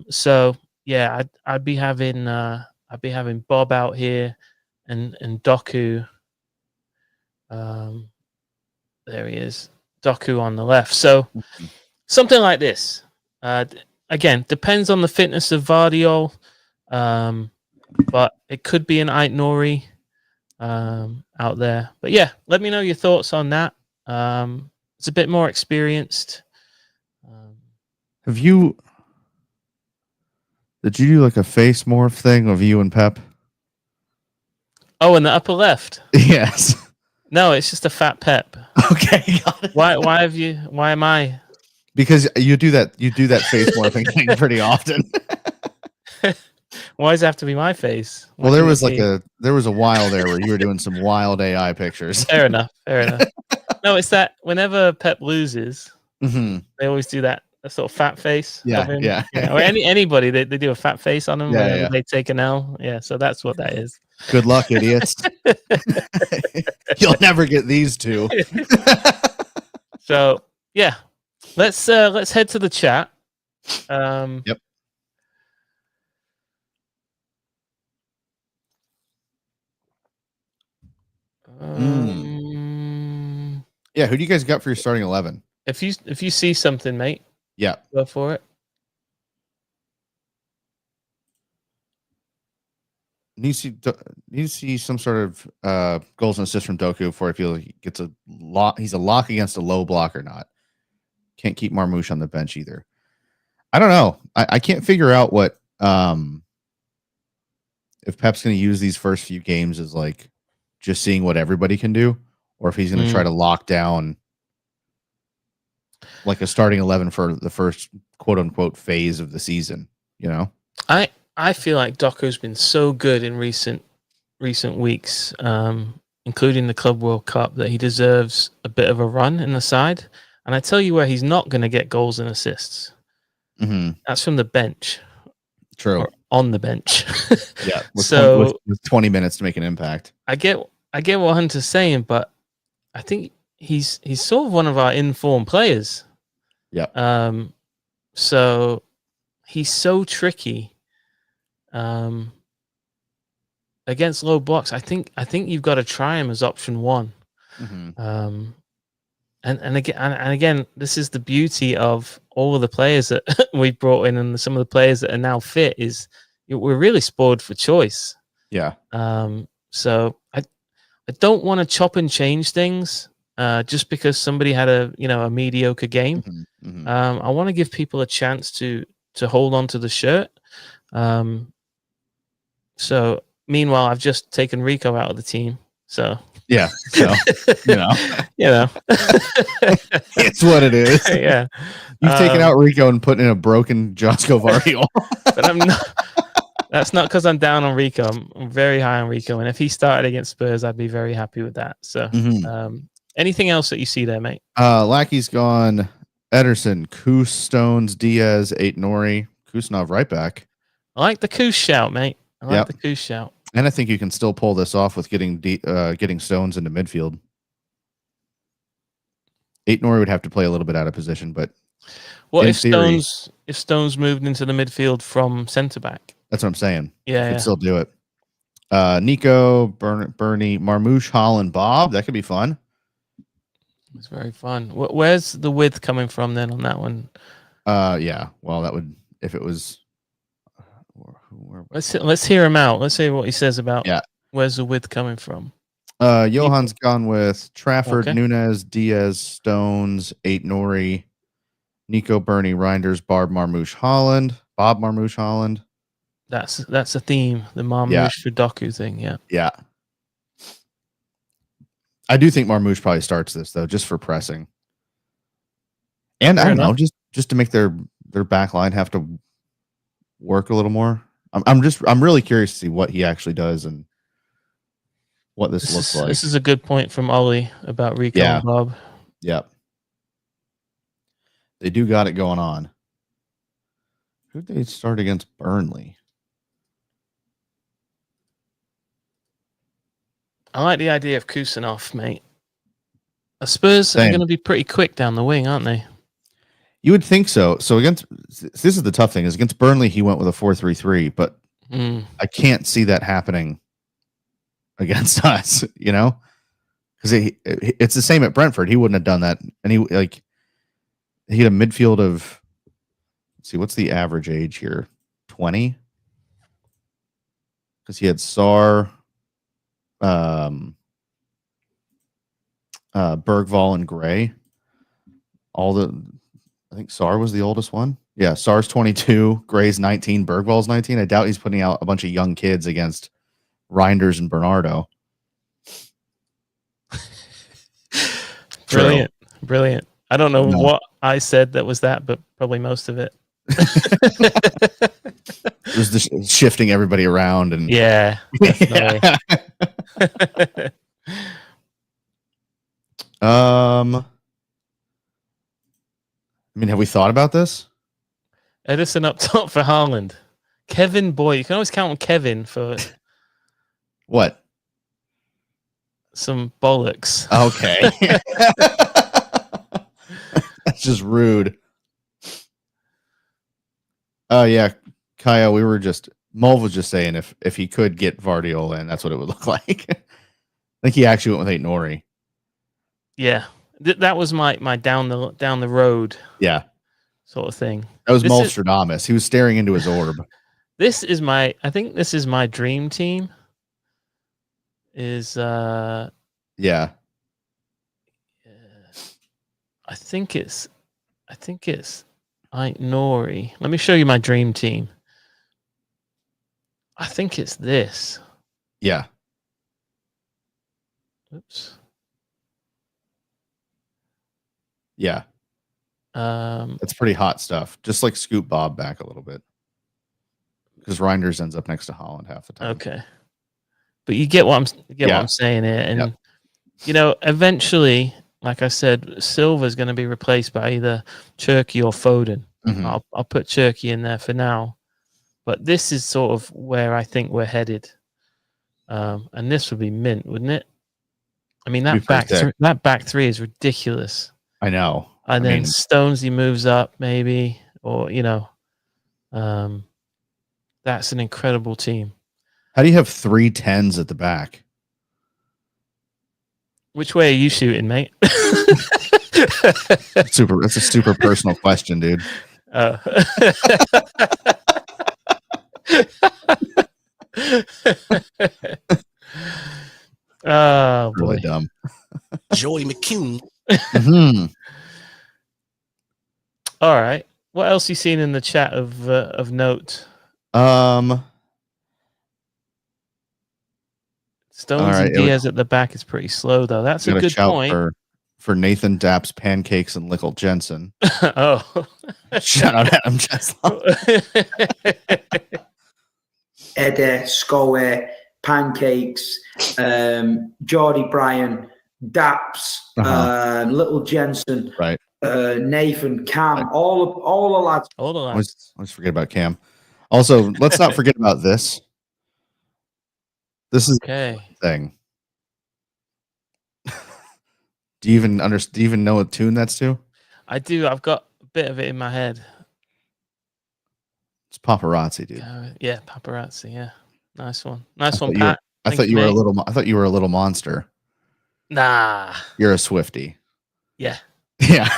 So yeah, I'd be having Bob out here and Doku. There he is, Doku on the left. So something like this. Again, depends on the fitness of Vardiol, but it could be an Ait Nori out there. But yeah, let me know your thoughts on that. It's a bit more experienced. Did you do like a face morph thing of you and Pep? Oh, in the upper left? Yes. No, it's just a fat Pep. Okay, got it. Why am I? Because you do that face morphing thing pretty often. Why does it have to be my face? Well, there was a while there where you were doing some wild AI pictures. Fair enough. No, it's that whenever Pep loses, they always do that sort of fat face. Yeah. Or anybody, they do a fat face on them whenever they take an L. Yeah, so that's what that is. Good luck, idiots. You'll never get these 2. So yeah, let's head to the chat. Yep. Yeah, who do you guys got for your starting 11? If you see something, mate, go for it. Need to see some sort of goals and assists from Doku before I feel like he gets a lock. He's a lock against a low block or not. Can't keep Marmouche on the bench either. I don't know. I can't figure out what if Pep's going to use these first few games as like just seeing what everybody can do, or if he's going to try to lock down like a starting 11 for the first quote unquote phase of the season. I feel like Doku's been so good in recent weeks, including the Club World Cup, that he deserves a bit of a run in the side. And I tell you where he's not going to get goals and assists. Mm-hmm. That's from the bench. True. Or on the bench. Yeah. With 20 minutes to make an impact. I get what Hunter's saying, but I think he's sort of one of our informed players. Yeah. So he's so tricky. Against low blocks, I think you've got to try him as option one. Mm-hmm. And again, this is the beauty of all of the players that we brought in, and some of the players that are now fit. Is we're really spoiled for choice. Yeah. So I don't want to chop and change things just because somebody had a mediocre game. Mm-hmm. I want to give people a chance to hold on to the shirt. So meanwhile, I've just taken Rico out of the team. So yeah, so it's what it is. Yeah, you've taken out Rico and put in a broken Josko Vardiol. But I'm not. That's not because I'm down on Rico. I'm very high on Rico, and if he started against Spurs, I'd be very happy with that. So, anything else that you see there, mate? Lackey's gone. Ederson, Kus, Stones, Diaz, Nori, Kusanov right back. I like the Kus shout, mate. I like the Kus shout. And I think you can still pull this off with getting Stones into midfield. Nori would have to play a little bit out of position, but what if Stones moved into the midfield from centre back? That's what I'm saying. Yeah, could still do it. Nico, Bernie, Marmouche, Holland, Bob. That could be fun. It's very fun. Where's the width coming from then on that one? Yeah. Well, that would if it was. Let's hear him out. Let's hear what he says about. Yeah. Where's the width coming from? Johan's gone with Trafford, Nunez, Diaz, Stones, Nori, Nico, Bernie, Reinders, Bob Marmouche, Holland. That's a theme. The Marmouche for Doku thing. Yeah. Yeah. I do think Marmouche probably starts this though, just for pressing. And I don't know, just to make their back line have to work a little more. I'm really curious to see what he actually does and what this looks like. This is a good point from Ollie about Rico and Bob. Yep. They do got it going on. Who'd they start against? Burnley. I like the idea of Kusanov, mate. The Spurs are going to be pretty quick down the wing, aren't they? You would think so. So this is the tough thing, is against Burnley, he went with a 4-3-3, but I can't see that happening against us, because it's the same at Brentford. He wouldn't have done that. And he had a midfield of, let's see, what's the average age here? 20? Because he had Sarr, Bergvall, and Gray. I think Sarr was the oldest one. Yeah, Sarr's 22, Gray's 19, Bergvall's 19. I doubt he's putting out a bunch of young kids against Reinders and Bernardo. Brilliant. I don't know what I said that was that, but probably most of it. It was the shifting everybody around and definitely. Have we thought about this? Ederson up top for Haaland. Kevin Boy. You can always count on Kevin for what? Some bollocks. Okay. That's just rude. Oh yeah, Kaya, Mulv was just saying if he could get Vardiol in, that's what it would look like. I think he actually went with Nori. Yeah. That was my down the road sort of thing. That was Mulstradamus. He was staring into his orb. I think this is my dream team. I think it's Nori. Let me show you my dream team. I think it's this. Yeah. Oops. Yeah. That's pretty hot stuff. Just like scoop Bob back a little bit. Because Reinders ends up next to Holland half the time. Okay. But you get what I'm saying here. And eventually like I said, Silva's going to be replaced by either Cherky or Foden. Mhm. I'll put Cherky in there for now, but this is sort of where I think we're headed. And this would be mint, wouldn't it? I mean, Be pretty sick. that back three is ridiculous. I know. And then Stonesy moves up, maybe, or that's an incredible team. How do you have 3 10s at the back? Which way are you shooting, mate? That's a super personal question, dude. Oh. Oh, boy. Really dumb. Joey McCune. Mm-hmm. All right. What else you seen in the chat of note? Stones right, and Diaz at the back is pretty slow, though. That's a good point. For Nathan Dapp's Pancakes and Lickle Jensen. Oh. Shout out Adam Cheslov. Ede, Scoe, Pancakes, Geordie Bryan, Daps, Little Jensen, right? Nathan, Cam, right. all the lads. All the lads. Let's forget about Cam. Also, let's not forget about this. This is okay. The thing. Do you even know what tune that's to? I do. I've got a bit of it in my head. It's Paparazzi, dude. Yeah, Paparazzi. Yeah, nice one. Nice one, Pat. I thought you were a little monster. Nah, you're a Swiftie. Yeah, yeah.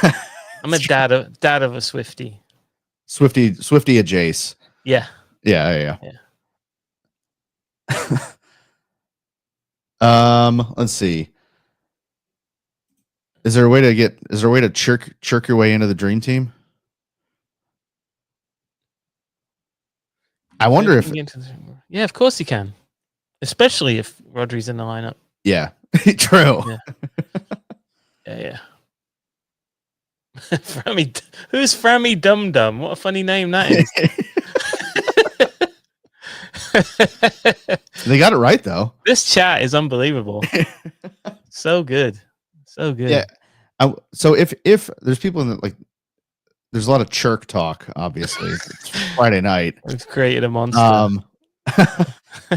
I'm a dad of a Swiftie. Swiftie a Jace. Yeah. Yeah. Let's see. Is there a way to chirk your way into the dream team? I wonder if yeah, of course you can. Especially if Rodri's in the lineup. Yeah. True. Yeah. Who's Frammy Dum Dum? What a funny name that is. They got it right though. This chat is unbelievable. So good. Yeah. So if there's people in the, there's a lot of chirk talk, obviously. It's Friday night. We've created a monster.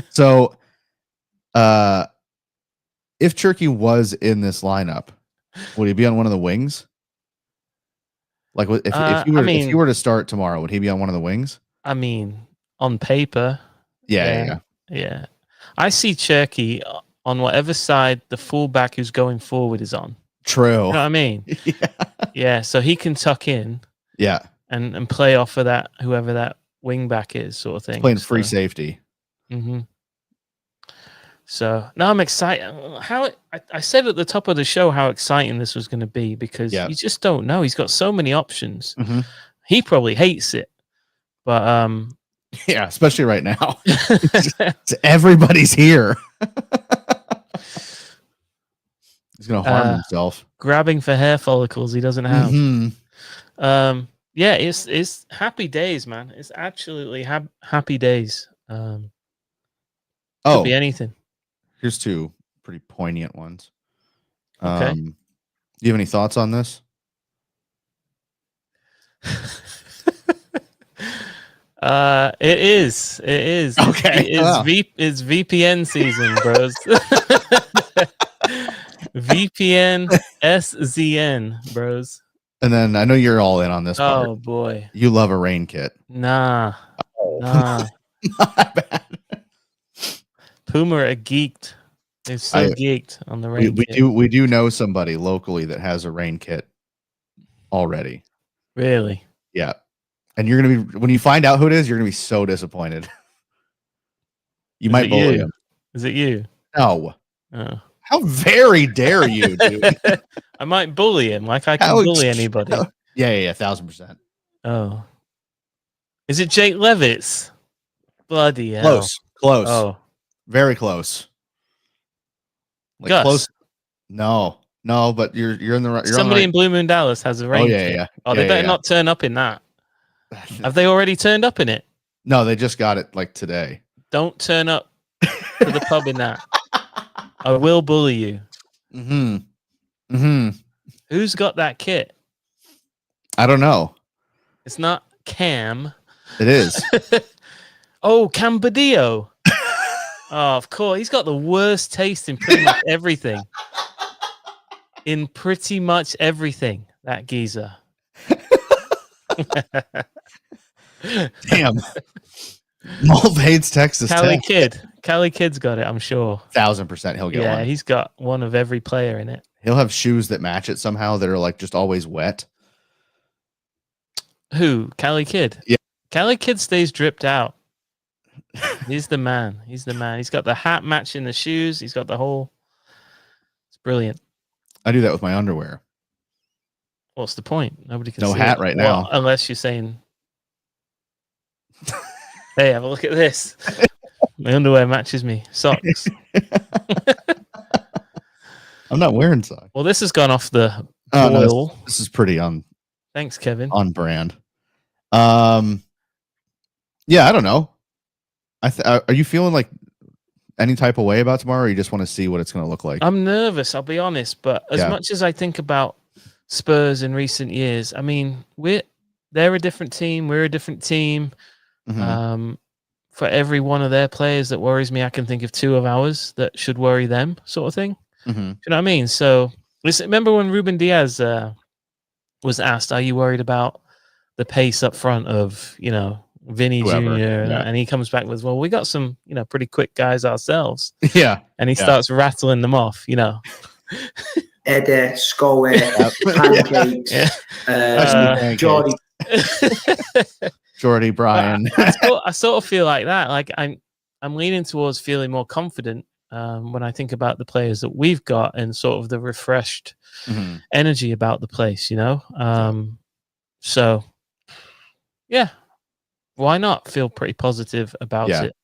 So if Cherky was in this lineup, would he be on one of the wings? If you were to start tomorrow, would he be on one of the wings? I mean, on paper. Yeah. I see Cherky on whatever side the fullback who's going forward is on. True. You know what I mean? Yeah. So he can tuck in. Yeah. And play off of that, whoever that wing back is, sort of thing. Playing free safety. Mm-hmm. So now I'm excited. I said at the top of the show how exciting this was going to be because you just don't know. He's got so many options. Mm-hmm. He probably hates it, but yeah, especially right now. Everybody's here. He's gonna harm himself. Grabbing for hair follicles he doesn't have. Mm-hmm. Yeah, it's happy days, man. It's absolutely happy days. Could be anything. Here's 2 pretty poignant ones. Okay. Do you have any thoughts on this? It is. Okay. It's VPN season, bros. VPN SZN, bros. And then I know you're all in on this part. Oh boy. You love a rain kit. Nah. My bad. Puma are geeked. They're so geeked on the rain kit. We do know somebody locally that has a rain kit already. Really? Yeah. And you're gonna be when you find out who it is, you're gonna be so disappointed. You might bully him. Is it you? No. Oh. How very dare you, dude? I might bully him like I can bully anybody. Yeah, 1,000%. Oh. Is it Jake Levitz? Bloody hell. Close. Oh. Very close. Gus. Close. No, but you're in the right. Somebody in Blue Moon Dallas has a rain kit. Yeah. Oh, they better not turn up in that. Have they already turned up in it? No, they just got it today. Don't turn up to the pub in that. I will bully you. Mm-hmm. Mm-hmm. Who's got that kit? I don't know. It's not Cam. It is. Oh, Cambadillo. Oh, of course. He's got the worst taste in pretty much everything. In pretty much everything, that geezer. Damn. Mulv hates Texas Cali Tech. Kid's got it, I'm sure. 1,000% he'll get Yeah, one. he's got one of every player in it. He'll have shoes that match it somehow that are like just always wet. Who? Cali Kid? Yeah. Cali Kid stays dripped out. He's the man. He's the man. He's got the hat matching the shoes. He's got the whole. It's brilliant. I do that with my underwear. What's the point? Nobody can No see hat it. right Well, now. unless you're saying, hey, have a look at this. My underwear matches me. Socks. I'm not wearing socks. Well, this has gone off the Oh, no, boil. this is pretty on Thanks, Kevin. brand. Yeah, I don't know. Are you feeling like any type of way about tomorrow, or you just want to see what it's going to look like? I'm nervous, I'll be honest, but as Yeah. much as I think about Spurs in recent years, I mean, they're a different team, we're a different team. Mhm. For every one of their players that worries me, I can think of two of ours that should worry them, sort of thing. Mhm. Do you know what I mean? So, remember when Ruben Diaz was asked, "Are you worried about the pace up front of Vinny Whoever, Jr.?" yeah. And he comes back with, "Well, we got some pretty quick guys ourselves," Yeah. and he Yeah. starts rattling them off. Eder, Scoe, Pancakes, Yeah. Jordy. Jordy, Brian. I sort of feel like that. Like I'm leaning towards feeling more confident when I think about the players that we've got and sort of the refreshed Mhm. energy about the place. So yeah, why not feel pretty positive about Yeah. it?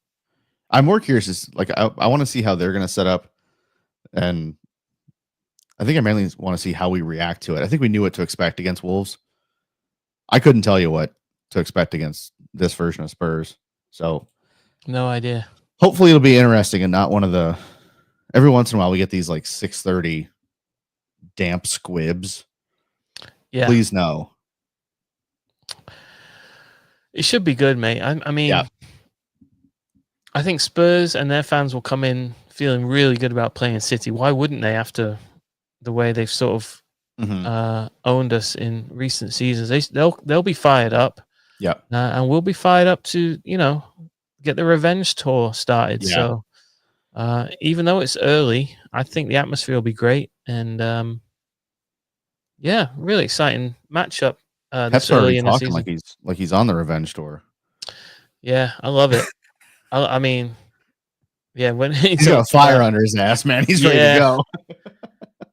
I'm more curious. I want to see how they're going to set up, and I think I mainly want to see how we react to it. I think we knew what to expect against Wolves. I couldn't tell you what to expect against this version of Spurs. So No idea. hopefully it'll be interesting and not one of the. Every once in a while we get these like 6:30 damp squibs. Yeah, Please no. it should be good, mate. I mean, Yeah. I think Spurs and their fans will come in feeling really good about playing City. Why wouldn't they after the way they've sort of Mhm. owned us in recent seasons? They'll be fired up. Yeah. And we'll be fired up to get the revenge tour started. Yeah. So even though it's early, I think the atmosphere will be great. And yeah, really exciting matchup this Pep's early already in the talking season. like he's on the revenge tour. Yeah, I love it. I mean, yeah, when He's got a talks fire about- under his ass, man. He's ready Yeah. to go.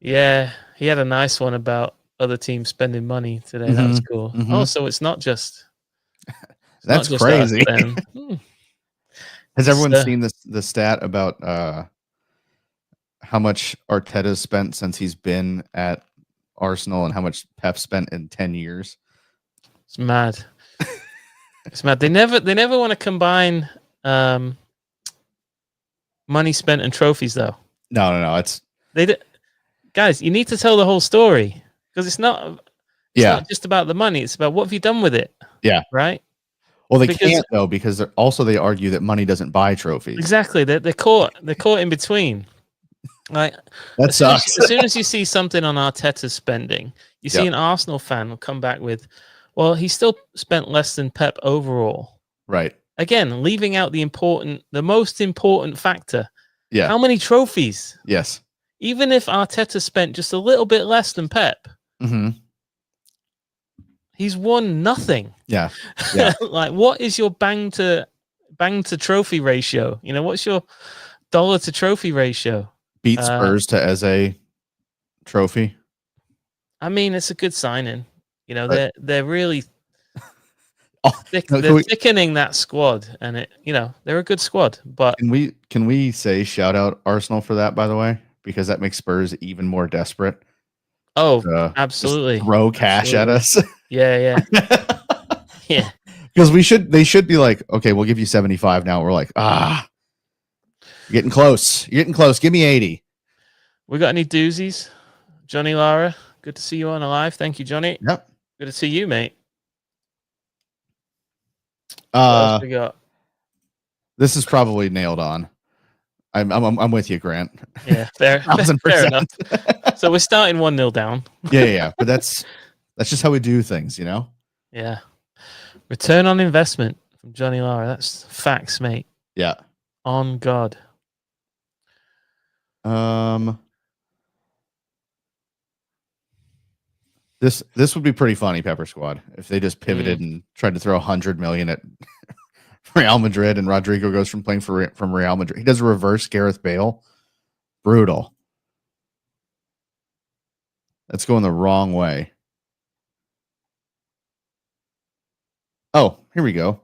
Yeah, he had a nice one about other teams spending money today. That was cool. mhm. Oh, so it's not just. it's not That's just us crazy. then. Has everyone So- seen the stat about how much Arteta's spent since he's been at Arsenal and how much Pep spent in 10 years? It's mad. It's mad. They never want to combine money spent and trophies, though. No. It's Guys, you need to tell the whole story because it's not not just about the money. It's about what have you done with it. Yeah. Right. Well, they Because- can't though because they argue that money doesn't buy trophies. Exactly. They're caught in between. Like That as soon as, sucks. as soon as you see something on Arteta's spending, you see Yep. an Arsenal fan will come back with, well, he still spent less than Pep overall. Right. Again, leaving out the most important factor. Yeah. How many trophies? Yes. Even if Arteta spent just a little bit less than Pep, Mm-hmm. he's won nothing. Yeah. Yeah. Like, what is your bang to trophy ratio? What's your dollar to trophy ratio? Beat Spurs to Eze trophy. I mean, it's a good signing. But- They're really Oh, they're thickening that squad, and they're a good squad. But Can we say shout out Arsenal for that, by the way? Because that makes Spurs even more desperate. oh, to absolutely, just throw cash at us. yeah, yeah. Because they should be like, okay, we'll give you 75 now. We're like, you're getting close. You're getting close. Give me 80. We got any doozies? Johnny Lara, Good to see you on alive. Thank you, Johnny. Yep. Good to see you, mate. What else we got? This is probably nailed on. I'm with you, Grant. Yeah, fair 1000%. enough. So we're starting 1-0 down. Yeah. But that's just how we do things, you know? Yeah. Return on investment from Johnny Lara. That's facts, mate. Yeah. On God. This would be pretty funny, Pepper Squad, if they just pivoted and tried to throw 100 million at Real Madrid, and Rodrigo goes from playing from Real Madrid. He does a reverse Gareth Bale. Brutal. That's going the wrong way. Oh, here we go.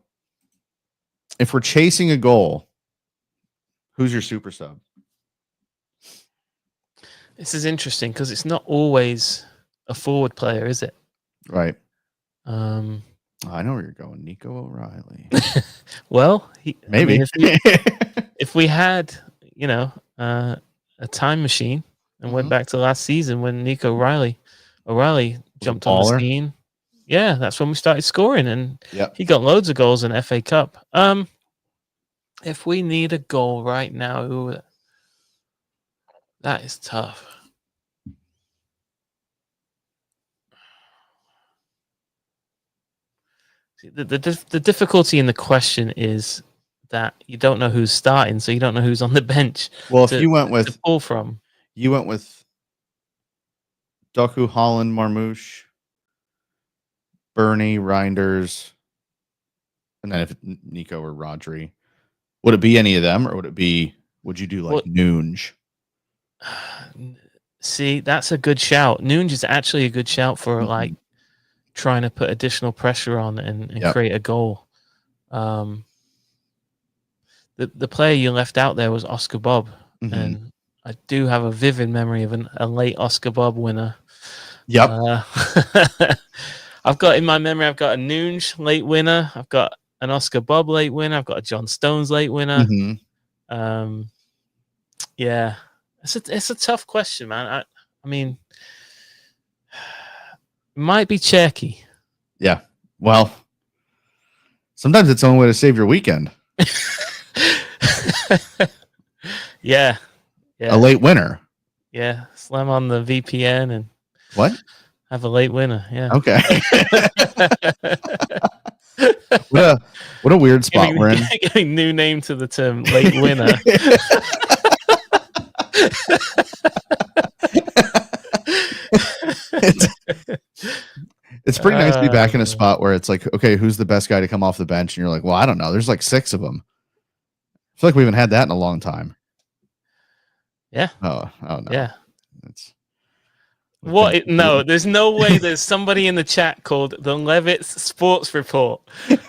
If we're chasing a goal, who's your super sub? This is interesting because it's not always a forward player, is it? Right. I know where you're going, Nico O'Reilly. Well, maybe if we had, a time machine and went back to last season when Nico O'Reilly jumped on the scene. Yeah, that's when we started scoring, and he got loads of goals in FA Cup. If we need a goal right now, that is tough. See, the difficulty in the question is that you don't know who's starting, so you don't know who's on the bench. Well, if you went with to pull from, you went with Doku, Holland, Marmouche, Bernie, Reinders, and then if Nico or Rodri, would it be any of them, or would you do like Noonge? See, that's a good shout. Noonge is actually a good shout for like trying to put additional pressure on and create a goal. The player you left out there was Oscar Bob, and I do have a vivid memory of a late Oscar Bob winner. Yep. I've got in my memory, I've got a Noonge late winner. I've got an Oscar Bob late winner. I've got a John Stones late winner. Yeah, it's a tough question, man. I mean, it might be Cherky. Yeah. Well, sometimes it's the only way to save your weekend. Yeah. A late winner. Yeah. Slam on the VPN and what? Have a late winner. Yeah. Okay. What a weird spot we're in. Giving new name to the term late winner. It's pretty nice to be back in a spot where it's like, okay, who's the best guy to come off the bench? And you're like, well, I don't know. There's like 6 of them. I feel like we haven't had that in a long time. Yeah. Oh no. Yeah. No, there's no way there's somebody in the chat called the Levitts Sports Report. It's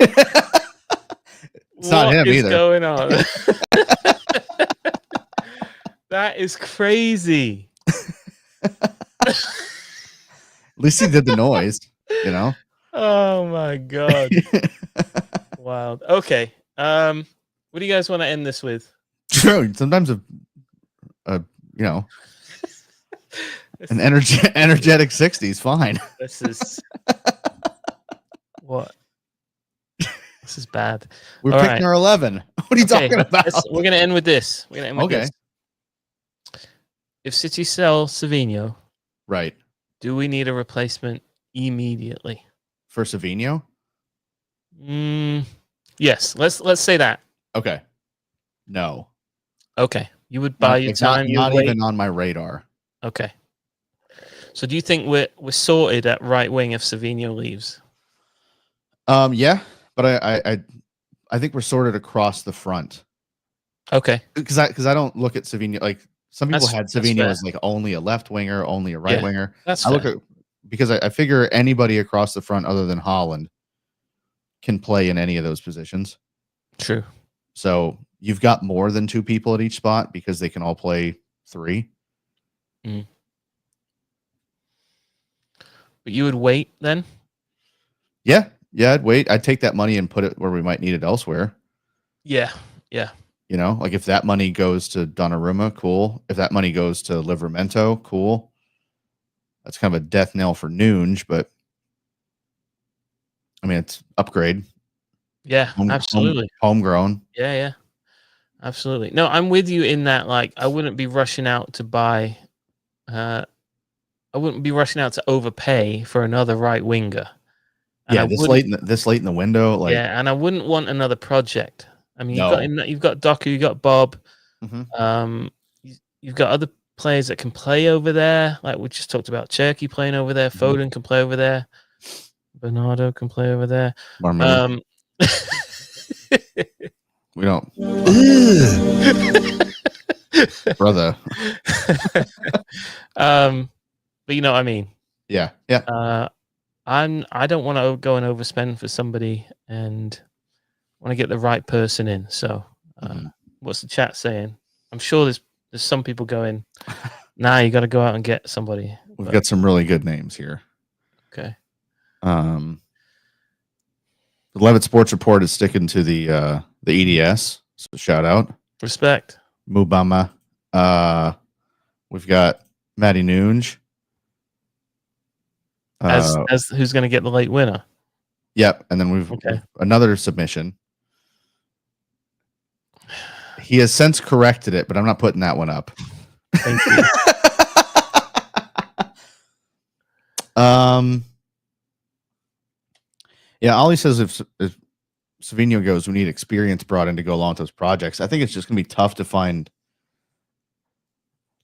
not him either. What is going on? That is crazy. At least he did the noise, you know? Oh my God. Wild. Okay. What do you guys want to end this with? True. Sometimes an energetic 60s, fine. This is what? This is bad. We're picking our 11. What are you talking about? We're gonna end with this. This. If City sell Savinho, right? Do we need a replacement immediately for Savinho? Yes. Let's say that. Okay. No. Okay. You would buy your time. Not even on my radar. Okay. So do you think we're sorted at right wing if Savinho leaves? Yeah, but I think we're sorted across the front. Okay. Because I don't look at Savinho like some people had Savinho as like only a left winger, only a right winger. That's I look at because I figure anybody across the front other than Holland can play in any of those positions. True. So you've got more than 2 people at each spot because they can all play 3. But you would wait then? Yeah, I'd wait. I'd take that money and put it where we might need it elsewhere. Yeah. You know, like if that money goes to Donnarumma, cool. If that money goes to Livramento, cool. that's kind of a death knell for Nunes, but I mean, it's upgrade. Yeah, absolutely. Homegrown. Yeah, absolutely. No, I'm with you in that. Like, I wouldn't be rushing out to buy. I wouldn't be rushing out to overpay for another right winger. And Yeah, this late in the window, like yeah, and I wouldn't want another project. I mean, No. you've got Doku, you've got Bob, Mhm. you've got other players that can play over there. Like we just talked about, Cherky playing over there, Foden can play over there, Bernardo can play over there. Marmouth. We don't, brother. But you know what I mean. Yeah. I don't want to go and overspend for somebody, and want to get the right person in. So, what's the chat saying? I'm sure there's some people going, nah, you got to go out and get somebody. We've got some really good names here. Okay. The Levitt Sports Report is sticking to the EDS. So shout out. Respect. Mubama. We've got Matty Nunes. As who's going to get the late winner? Yep. And then we've another submission. He has since corrected it, but I'm not putting that one up. Thank you. Yeah, Ollie says if Savinho goes, we need experience brought in to go along with those projects. I think it's just going to be tough to find.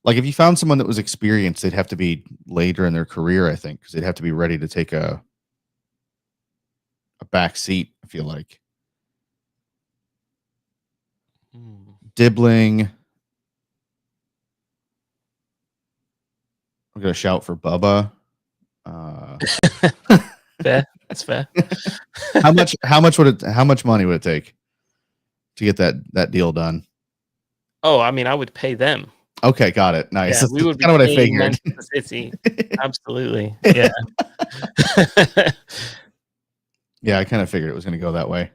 Like, if you found someone that was experienced, they'd have to be later in their career, I think, because they'd have to be ready to take a back seat, I feel like. Dibbling. I'm going to shout for Bubba. Fair. That's fair. How much money would it take to get that deal done? Oh, I mean, I would pay them. Okay, got it. Nice. Yeah, That's we would be kind of what I paying figured. Manchester City. Absolutely. Yeah. Yeah, I kind of figured it was going to go that way.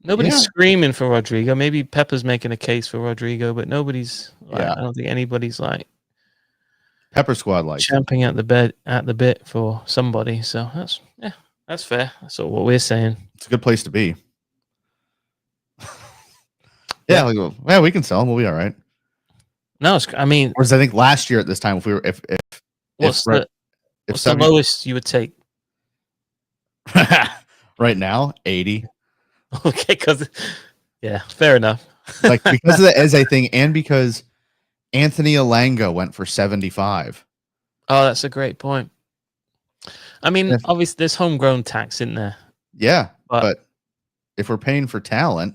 Nobody's screaming for Rodrigo. Maybe Pepper's making a case for Rodrigo, but nobody's. I don't think anybody's like Pepper Squad like champing at the bit for somebody. So that's fair. That's all what we're saying. It's a good place to be. Yeah, we can sell them. We'll be all right. No, I mean, whereas I think last year at this time, what's the lowest you would take right now? 80. Okay, because fair enough. Like, because of the Eze thing, and because Anthony Alanga went for 75. Oh, that's a great point. I mean, obviously, there's homegrown tax in there. Yeah, but if we're paying for talent,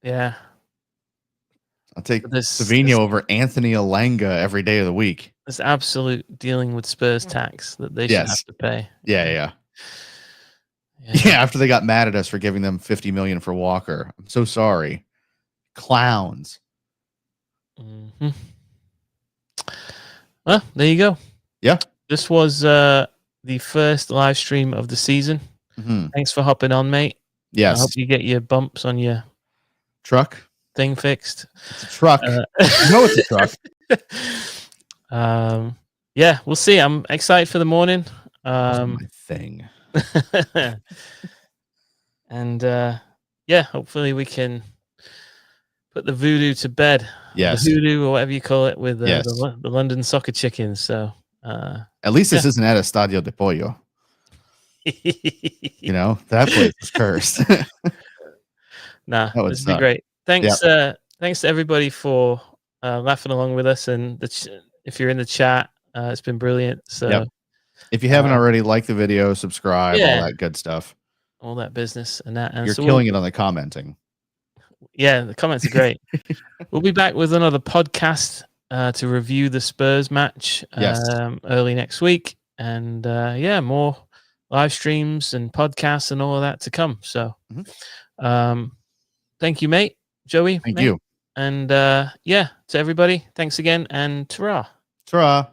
yeah, I'll take Savinho over Anthony Alanga every day of the week. There's absolute dealing with Spurs tax that they should have to pay. Yeah. After they got mad at us for giving them $50 million for Walker, I'm so sorry, clowns. Mm-hmm. Well, there you go. Yeah, this was the first live stream of the season. Mm-hmm. Thanks for hopping on, mate. Yes, I hope you get your bumps on your truck thing fixed. It's a truck. You know it's a truck. Yeah, we'll see. I'm excited for the morning. That's my thing. And hopefully we can put the voodoo to bed. Yes, the hoodoo or whatever you call it with the London Soccer Chickens. So at least this isn't at Estadio de Pollo. You know, that place is cursed. Nah, this would be great. Thanks, thanks to everybody for laughing along with us, and if you're in the chat, it's been brilliant. So, if you haven't already, like the video, subscribe, all that good stuff, all that business, and that. And you're killing it on the commenting. Yeah, the comments are great. We'll be back with another podcast to review the Spurs match early next week, and more live streams and podcasts and all of that to come. So, thank you, mate. Joey. Thank you. And to everybody, thanks again, and ta-ra. Ta-ra.